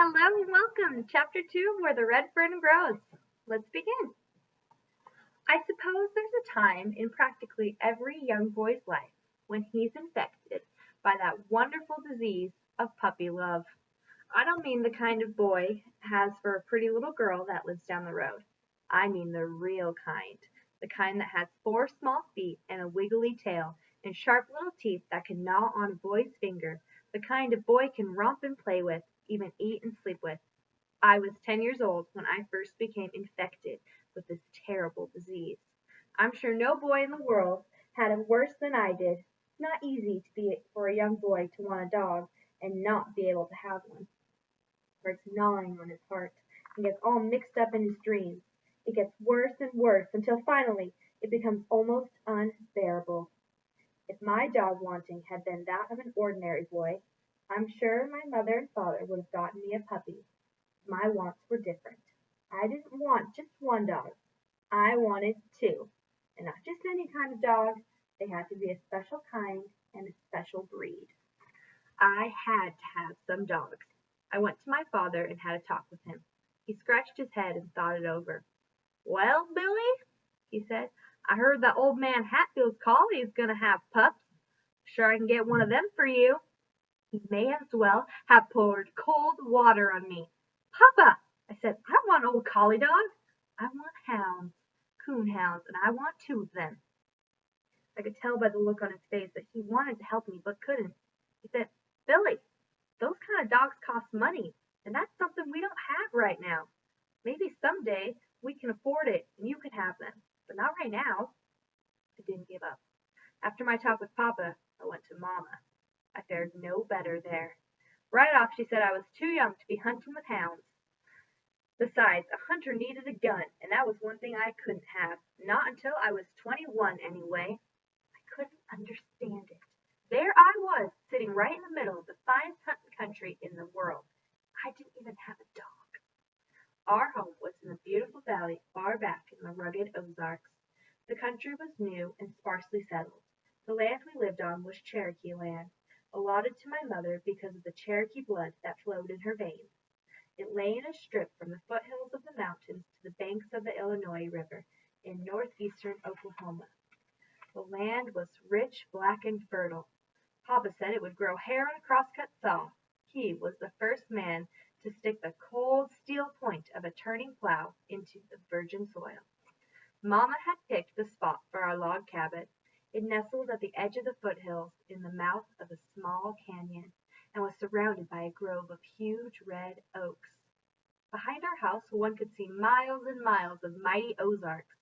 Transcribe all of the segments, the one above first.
Hello and welcome to Chapter 2 Where the Red Fern Grows. Let's begin. I suppose there's a time in practically every young boy's life when he's infected by that wonderful disease of puppy love. I don't mean the kind of boy has for a pretty little girl that lives down the road. I mean the real kind. The kind that has four small feet and a wiggly tail and sharp little teeth that can gnaw on a boy's finger. The kind a boy can romp and play with, even eat and sleep with. I was 10 years old when I first became infected with this terrible disease. I'm sure no boy in the world had it worse than I did. It's not easy to be for a young boy to want a dog and not be able to have one. Starts gnawing on his heart and gets all mixed up in his dreams. It gets worse and worse until finally it becomes almost unbearable. If my dog wanting had been that of an ordinary boy, I'm sure my mother and father would have gotten me a puppy. My wants were different. I didn't want just one dog. I wanted two. And not just any kind of dog. They had to be a special kind and a special breed. I had to have some dogs. I went to my father and had a talk with him. He scratched his head and thought it over. Well, Billy, he said, I heard that old man Hatfield's collie is going to have pups. Sure I can get one of them for you. He may as well have poured cold water on me. Papa, I said, I don't want an old collie dog. I want hounds, coon hounds, and I want two of them. I could tell by the look on his face that he wanted to help me but couldn't. He said, Billy, those kind of dogs cost money, and that's something we don't have right now. Maybe someday we can afford it and you can have them, but not right now. I didn't give up. After my talk with Papa, I went to Mama. I fared no better there. Right off she said I was too young to be hunting with hounds. Besides, a hunter needed a gun, and that was one thing I couldn't have. Not until I was 21 anyway. I couldn't understand it. There I was, sitting right in the middle of the finest hunting country in the world. I didn't even have a dog. Our home was in a beautiful valley far back in the rugged Ozarks. The country was new and sparsely settled. The land we lived on was Cherokee land, allotted to my mother because of the Cherokee blood that flowed in her veins. It lay in a strip from the foothills of the mountains to the banks of the Illinois River in northeastern Oklahoma. The land was rich, black, and fertile. Papa said it would grow hair on a crosscut saw. He was the first man to stick the cold steel point of a turning plow into the virgin soil. Mama had picked the spot for our log cabin. It nestled at the edge of the foothills in the mouth of a small canyon and was surrounded by a grove of huge red oaks. Behind our house one could see miles and miles of mighty Ozarks.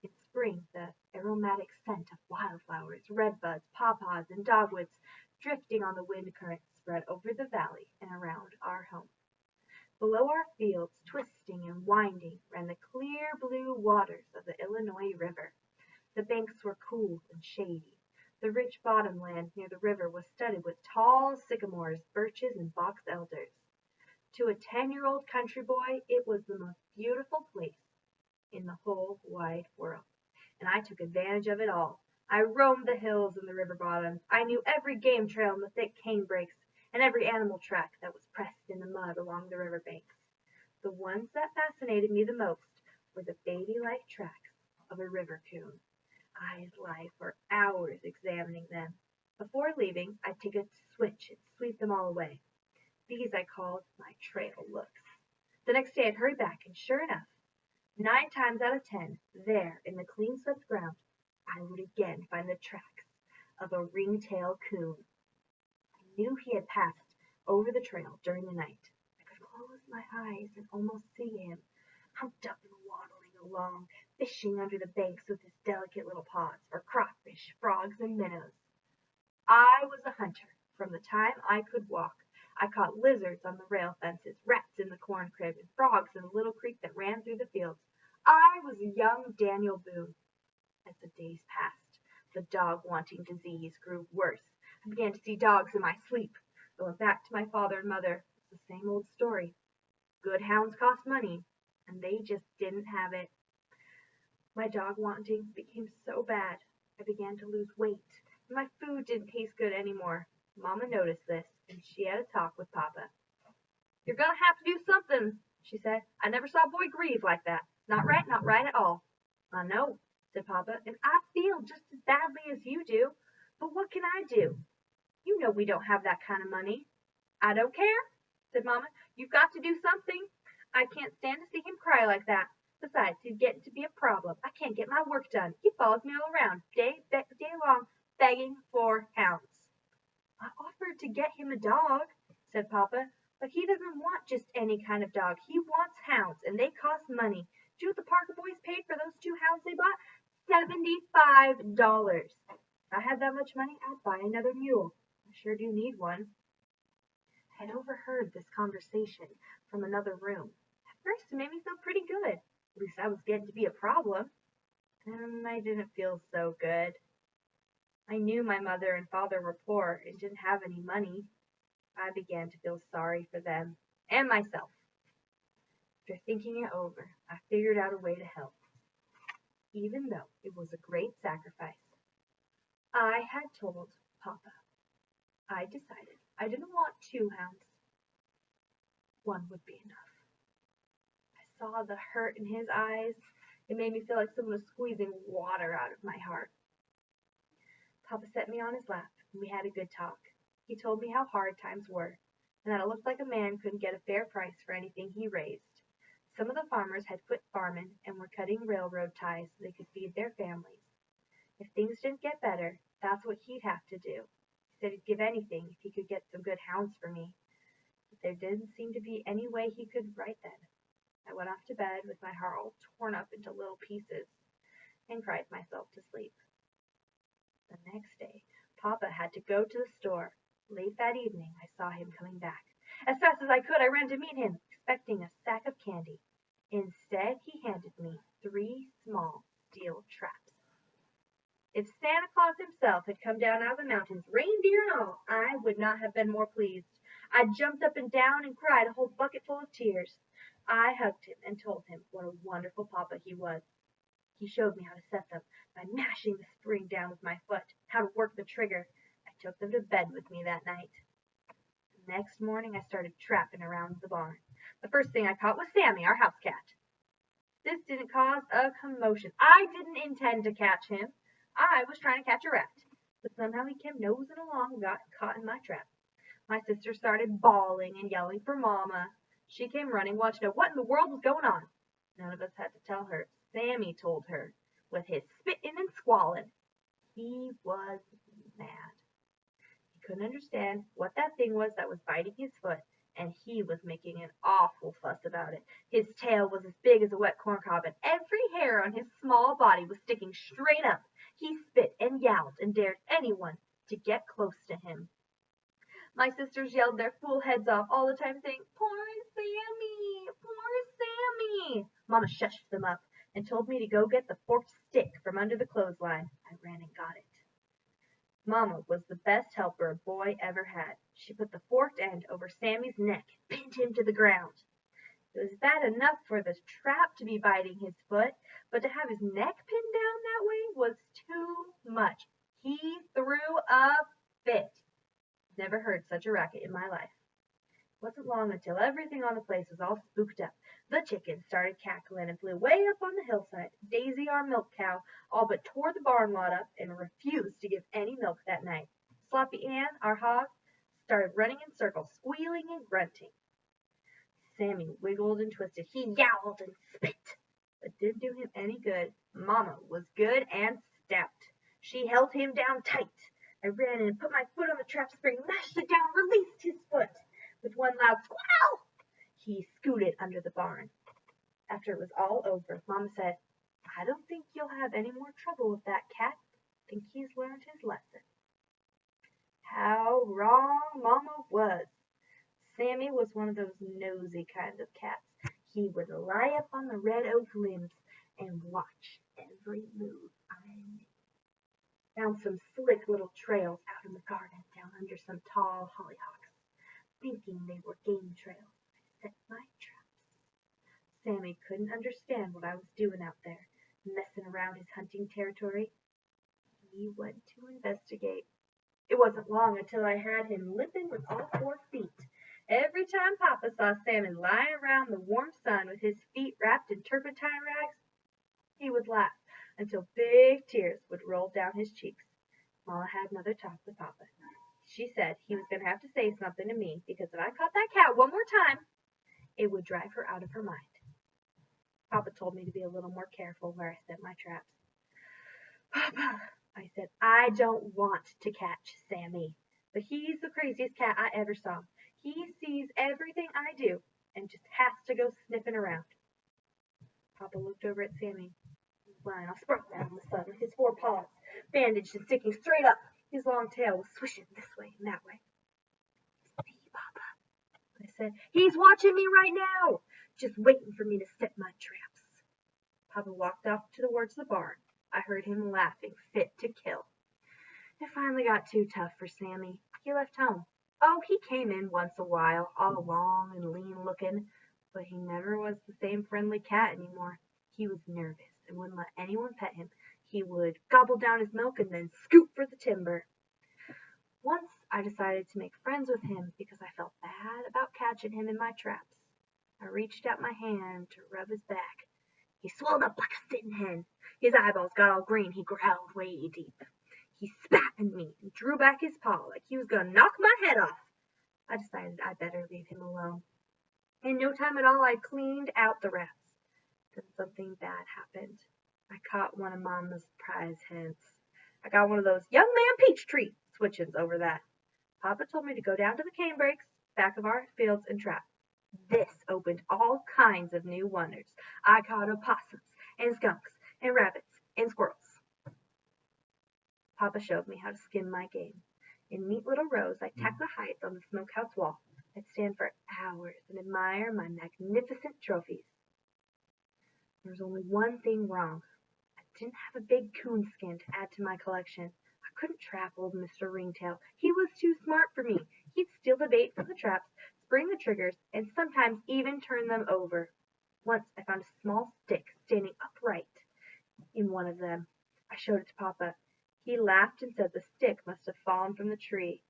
In spring the aromatic scent of wildflowers, redbuds, pawpaws, and dogwoods drifting on the wind current spread over the valley and around our home. Below our fields, twisting and winding, ran the clear blue waters of the Illinois River. The banks were cool and shady. The rich bottom land near the river was studded with tall sycamores, birches, and box elders. To a 10-year-old country boy, it was the most beautiful place in the whole wide world, and I took advantage of it all. I roamed the hills and the river bottoms. I knew every game trail in the thick cane brakes and every animal track that was pressed in the mud along the river banks. The ones that fascinated me the most were the baby-like tracks of a river coon. I'd lie for hours examining them. Before leaving, I'd take a switch and sweep them all away. These I called my trail looks. The next day I'd hurry back, and sure enough, 9 times out of 10, there in the clean swept ground, I would again find the tracks of a ringtail coon. I knew he had passed over the trail during the night. I could close my eyes and almost see him, humped up and waddling along, fishing under the banks with his delicate little paws for crawfish, frogs, and minnows. I was a hunter from the time I could walk. I caught lizards on the rail fences, rats in the corn crib, and frogs in the little creek that ran through the fields. I was young Daniel Boone. As the days passed, the dog-wanting disease grew worse. I began to see dogs in my sleep. I went back to my father and mother. It's the same old story. Good hounds cost money, and they just didn't have it. My dog wanting became so bad. I began to lose weight, and my food didn't taste good anymore. Mama noticed this, and she had a talk with Papa. "You're gonna have to do something," she said. "I never saw a boy grieve like that. Not right at all." "I know," said Papa, "and I feel just as badly as you do. But what can I do? You know we don't have that kind of money." "I don't care," said Mama. "You've got to do something. I can't stand to see him cry like that. Besides, he's getting to be a problem. I can't get my work done. He follows me all around, day long, begging for hounds." "I offered to get him a dog," said Papa, "but he doesn't want just any kind of dog. He wants hounds, and they cost money. Do you know what the Parker boys paid for those 2 hounds they bought? $75. If I had that much money, I'd buy another mule. I sure do need one." I had overheard this conversation from another room. At first it made me feel pretty good. At least I was getting to be a problem. And I didn't feel so good. I knew my mother and father were poor and didn't have any money. I began to feel sorry for them and myself. After thinking it over, I figured out a way to help, even though it was a great sacrifice. I had told Papa I decided I didn't want 2 hounds. 1 would be enough. I saw the hurt in his eyes. It made me feel like someone was squeezing water out of my heart. Papa set me on his lap, and we had a good talk. He told me how hard times were, and that it looked like a man couldn't get a fair price for anything he raised. Some of the farmers had quit farming and were cutting railroad ties so they could feed their families. If things didn't get better, that's what he'd have to do. He said he'd give anything if he could get some good hounds for me. But there didn't seem to be any way he could right then. I went off to bed with my heart all torn up into little pieces and cried myself to sleep. The next day, Papa had to go to the store. Late that evening, I saw him coming back. As fast as I could, I ran to meet him, expecting a sack of candy. Instead, he handed me 3 small steel traps. If Santa Claus himself had come down out of the mountains, reindeer and all, I would not have been more pleased. I jumped up and down and cried a whole bucket full of tears. I hugged him and told him what a wonderful papa he was. He showed me how to set them by mashing the spring down with my foot, how to work the trigger. I took them to bed with me that night. The next morning I started trapping around the barn. The first thing I caught was Sammy, our house cat. This didn't cause a commotion. I didn't intend to catch him. I was trying to catch a rat, but somehow he came nosing along and got caught in my trap. My sister started bawling and yelling for Mama. She came running, wanted to know what in the world was going on. None of us had to tell her. Sammy told her, with his spitting and squalling. He was mad. He couldn't understand what that thing was that was biting his foot, and he was making an awful fuss about it. His tail was as big as a wet corncob, and every hair on his small body was sticking straight up. He spit and yowled and dared anyone to get close to him. My sisters yelled their fool heads off all the time, saying, "Poor Sammy! Poor Sammy!" Mama shushed them up and told me to go get the forked stick from under the clothesline. I ran and got it. Mama was the best helper a boy ever had. She put the forked end over Sammy's neck and pinned him to the ground. It was bad enough for the trap to be biting his foot, but to have his neck pinned down that way was too much. He threw a fit. Never heard such a racket in my life. It wasn't long until everything on the place was all spooked up. The chickens started cackling and flew way up on the hillside. Daisy, our milk cow, all but tore the barn lot up and refused to give any milk that night. Sloppy Ann, our hog, started running in circles, squealing and grunting. Sammy wiggled and twisted. He yowled and spit, but didn't do him any good. Mama was good and stout. She held him down tight. I ran in and put my foot on the trap spring, mashed it down, released his foot. With one loud squeal, he scooted under the barn. After it was all over, Mama said, "I don't think you'll have any more trouble with that cat. I think he's learned his lesson." How wrong Mama was. Sammy was one of those nosy kinds of cats. He would lie up on the red oak limbs and watch every move I made. Found some slick little trails out in the garden down under some tall hollyhocks. Thinking they were game trails, I set my traps. Sammy couldn't understand what I was doing out there, messing around his hunting territory. He went to investigate. It wasn't long until I had him limping with all 4 feet Every time Papa saw Sammy lying around the warm sun with his feet wrapped in turpentine rags, he would laugh until big tears would roll down his cheeks. Mama had another talk with Papa. She said he was going to have to say something to me because if I caught that cat one more time, it would drive her out of her mind. Papa told me to be a little more careful where I set my traps. Papa, I said, I don't want to catch Sammy, but he's the craziest cat I ever saw. He sees everything I do and just has to go sniffing around. Papa looked over at Sammy. He was lying all sprawled out in the sun with his four paws bandaged and sticking straight up. His long tail was swishing this way and that way. See, Papa, I said, he's watching me right now, just waiting for me to set my traps. Papa walked off towards the barn. I heard him laughing fit to kill. It finally got too tough for Sammy. He left home. Oh, he came in once a while, all long and lean looking, but he never was the same friendly cat anymore. He was nervous and wouldn't let anyone pet him. He would gobble down his milk and then scoot for the timber. Once I decided to make friends with him because I felt bad about catching him in my traps. I reached out my hand to rub his back. He swelled up like a sitting hen. His eyeballs got all green. He growled way deep. He spat at me and drew back his paw like he was going to knock my head off. I decided I'd better leave him alone. In no time at all, I cleaned out the rats. Then something bad happened. I caught one of Mama's prize hens. I got one of those young man peach tree switchings over that. Papa told me to go down to the cane breaks back of our fields and trap. This opened all kinds of new wonders. I caught opossums and skunks and rabbits and squirrels. Papa showed me how to skin my game. In neat little rows, I tacked the hides on the smokehouse wall. I'd stand for hours and admire my magnificent trophies. There was only one thing wrong. I didn't have a big coon skin to add to my collection. I couldn't trap old Mr. Ringtail. He was too smart for me. He'd steal the bait from the traps, spring the triggers, and sometimes even turn them over. Once I found a small stick standing upright in one of them. I showed it to Papa. He laughed and said the stick must have fallen from the tree.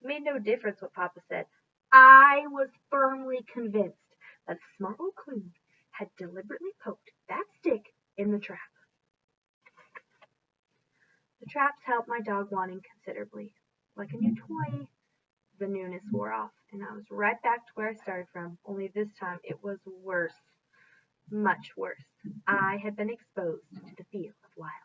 It made no difference what Papa said. I was firmly convinced that a smart old coon had deliberately poked that stick in the trap. The traps helped my dog wanting considerably. Like a new toy, the newness wore off, and I was right back to where I started from, only this time it was worse. Much worse. I had been exposed to the feel of wildlife.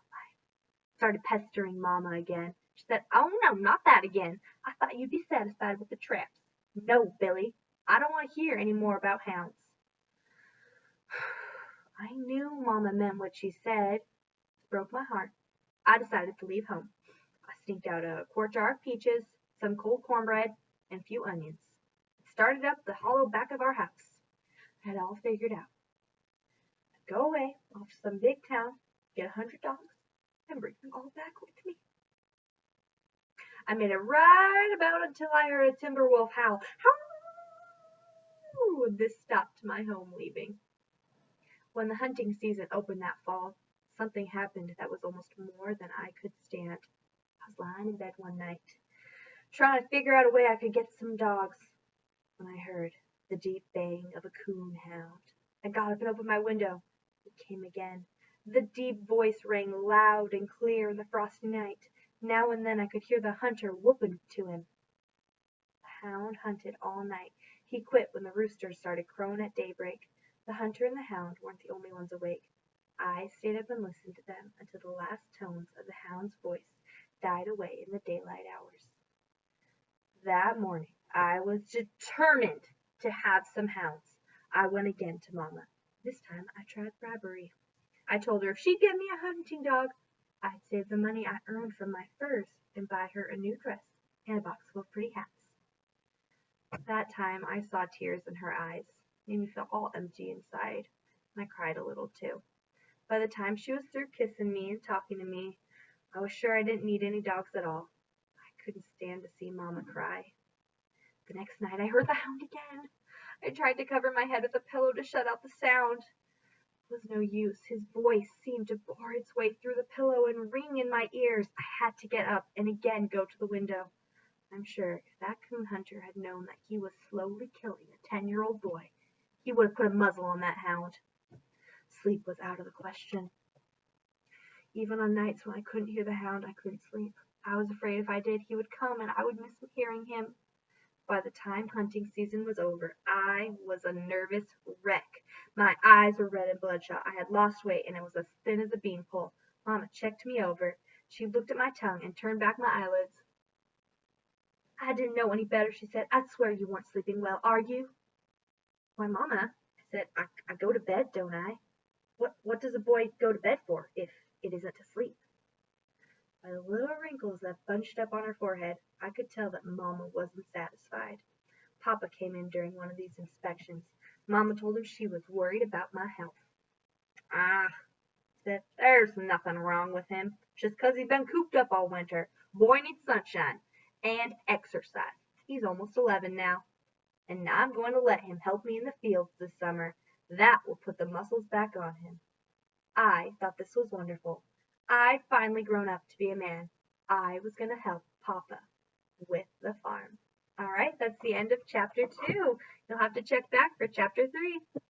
Started pestering Mama again. She said, oh no, not that again. I thought you'd be satisfied with the traps. No, Billy, I don't want to hear any more about hounds. I knew Mama meant what she said. It broke my heart. I decided to leave home. I sneaked out a quart jar of peaches, some cold cornbread, and a few onions. I started up the hollow back of our house. I had it all figured out. I'd go away off to some big town, get 100 dogs, and bring them all back with me. I made it right about until I heard a timber wolf howl. Howl! This stopped my home leaving. When the hunting season opened that fall, something happened that was almost more than I could stand. I was lying in bed one night, trying to figure out a way I could get some dogs, when I heard the deep baying of a coon hound. I got up and opened my window. It came again. The deep voice rang loud and clear in the frosty night. Now and then I could hear the hunter whooping to him. The hound hunted all night. He quit when the roosters started crowing at daybreak. The hunter and the hound weren't the only ones awake. I stayed up and listened to them until the last tones of the hound's voice died away in the daylight hours. That morning, I was determined to have some hounds. I went again to Mama. This time I tried bribery. I told her if she'd give me a hunting dog, I'd save the money I earned from my furs and buy her a new dress and a box full of pretty hats. That time I saw tears in her eyes. It made me feel all empty inside, and I cried a little too. By the time she was through kissing me and talking to me, I was sure I didn't need any dogs at all. I couldn't stand to see Mama cry. The next night I heard the hound again. I tried to cover my head with a pillow to shut out the sound. It was no use. His voice seemed to bore its way through the pillow and ring in my ears. I had to get up and again go to the window. I'm sure if that coon hunter had known that he was slowly killing a 10-year-old boy, he would have put a muzzle on that hound. Sleep was out of the question. Even on nights when I couldn't hear the hound, I couldn't sleep. I was afraid if I did, he would come and I would miss hearing him. By the time hunting season was over, I was a nervous wreck. My eyes were red and bloodshot. I had lost weight and I was as thin as a beanpole. Mama checked me over. She looked at my tongue and turned back my eyelids. I didn't know any better, she said. I swear you weren't sleeping well, are you? Why, Mama, I said, I go to bed, don't I? What does a boy go to bed for if it isn't to sleep? By the little wrinkles that bunched up on her forehead, I could tell that Mama wasn't satisfied. Papa came in during one of these inspections. Mama told him she was worried about my health. Ah, said, there's nothing wrong with him. Just 'cause he's been cooped up all winter. Boy needs sunshine and exercise. He's almost 11 now. And now I'm going to let him help me in the fields this summer. That will put the muscles back on him. I thought this was wonderful. I'd finally grown up to be a man. I was going to help Papa with the farm. All right, that's the end of chapter 2. You'll have to check back for chapter 3.